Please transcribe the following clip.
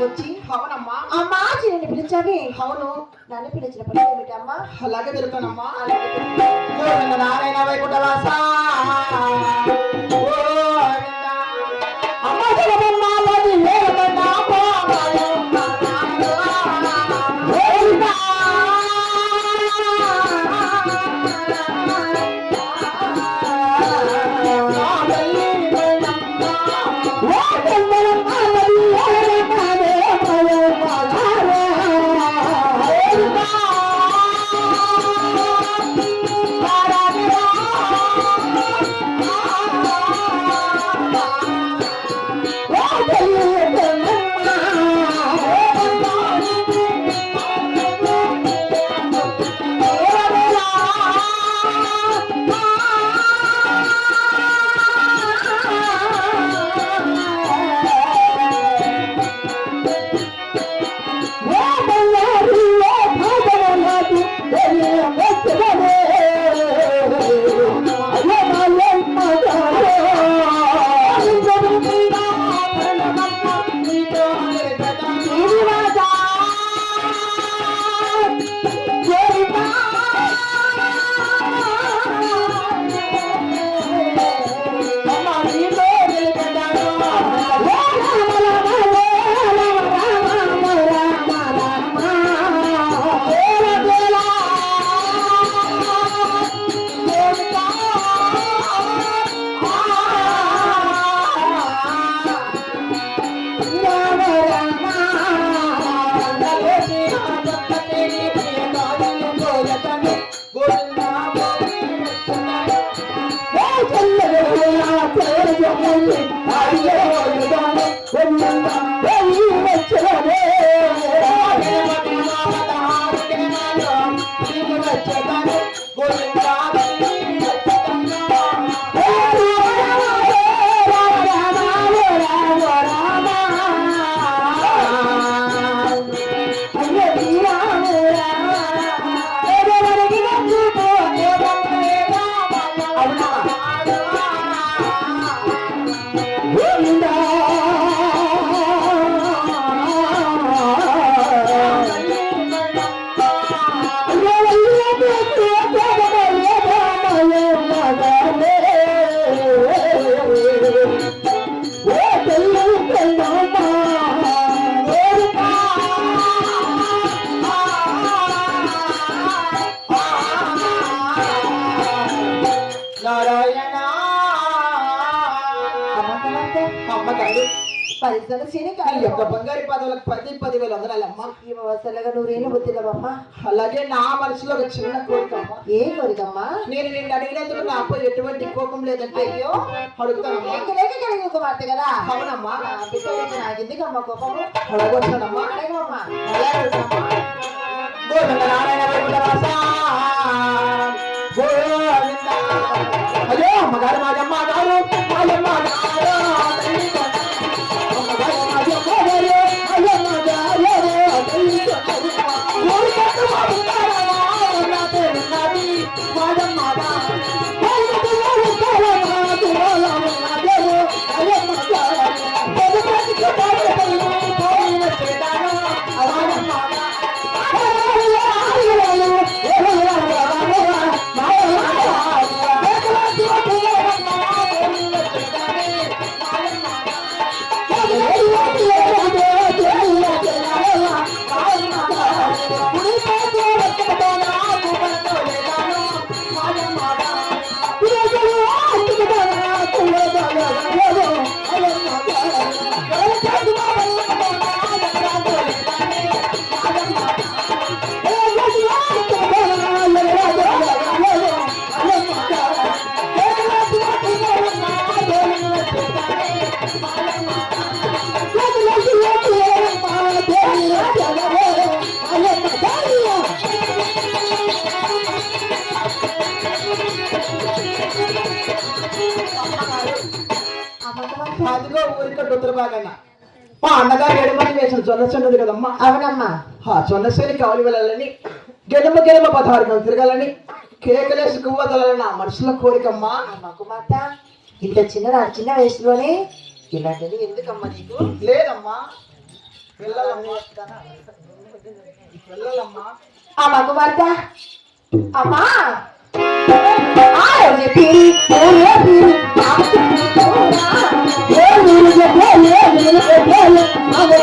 వచ్చి అవునమ్మా. అమ్మా చిన్ని పిలిచావి. అవును. నన్ను పిలిచిన పని ఏమిటి అమ్మా? అలాగే తిరుగుతానమ్మా. అలాగే నారాయణ వైకుంఠవాస అమ్మ బంగారు పదవులకు 10,000 వందనాలమ్మా. నూరేళ్ళు బుద్ధిలమ్మా. అలాగే నా మనసులో ఒక చిన్న కోరికమ్మా. ఏ కోరికమ్మా? నేను నిన్ను అడిగినందుకు నాపై ఎటువంటి కోపం లేదంటే అయ్యో అడుగుతానమ్మా. కలిగి కుమార్తె కదా. అవునమ్మా. నాకు ఎందుకమ్మా కోపము? అడగొచ్చానమ్మా. అడగమ్మా. అయ్యో అమ్మగారు మాజమ్మ గారు మాజమ్మ అదిగో ఊరిక రుద్రబాగన్న మా అన్నగారు ఎడమని వేసిన జొన్నసేనది కదమ్మా. అవునమ్మా. జొన్నసేని కావాలి వెళ్ళాలని గెలుమ 16 మంది తిరగాలని కేకలేసి కువ్వదలని నా మనసులో కోరికమ్మా. కుమార్తె ఇంత చిన్న వయసులోనే ఇలాంటిది ఎందుకమ్మా నీకు? లేదమ్మా వెళ్ళాలమ్మా. అమ్మ కుమార్తె అమ్మా ఆరోగ్య పీరి ఓరే పీరి ఆమె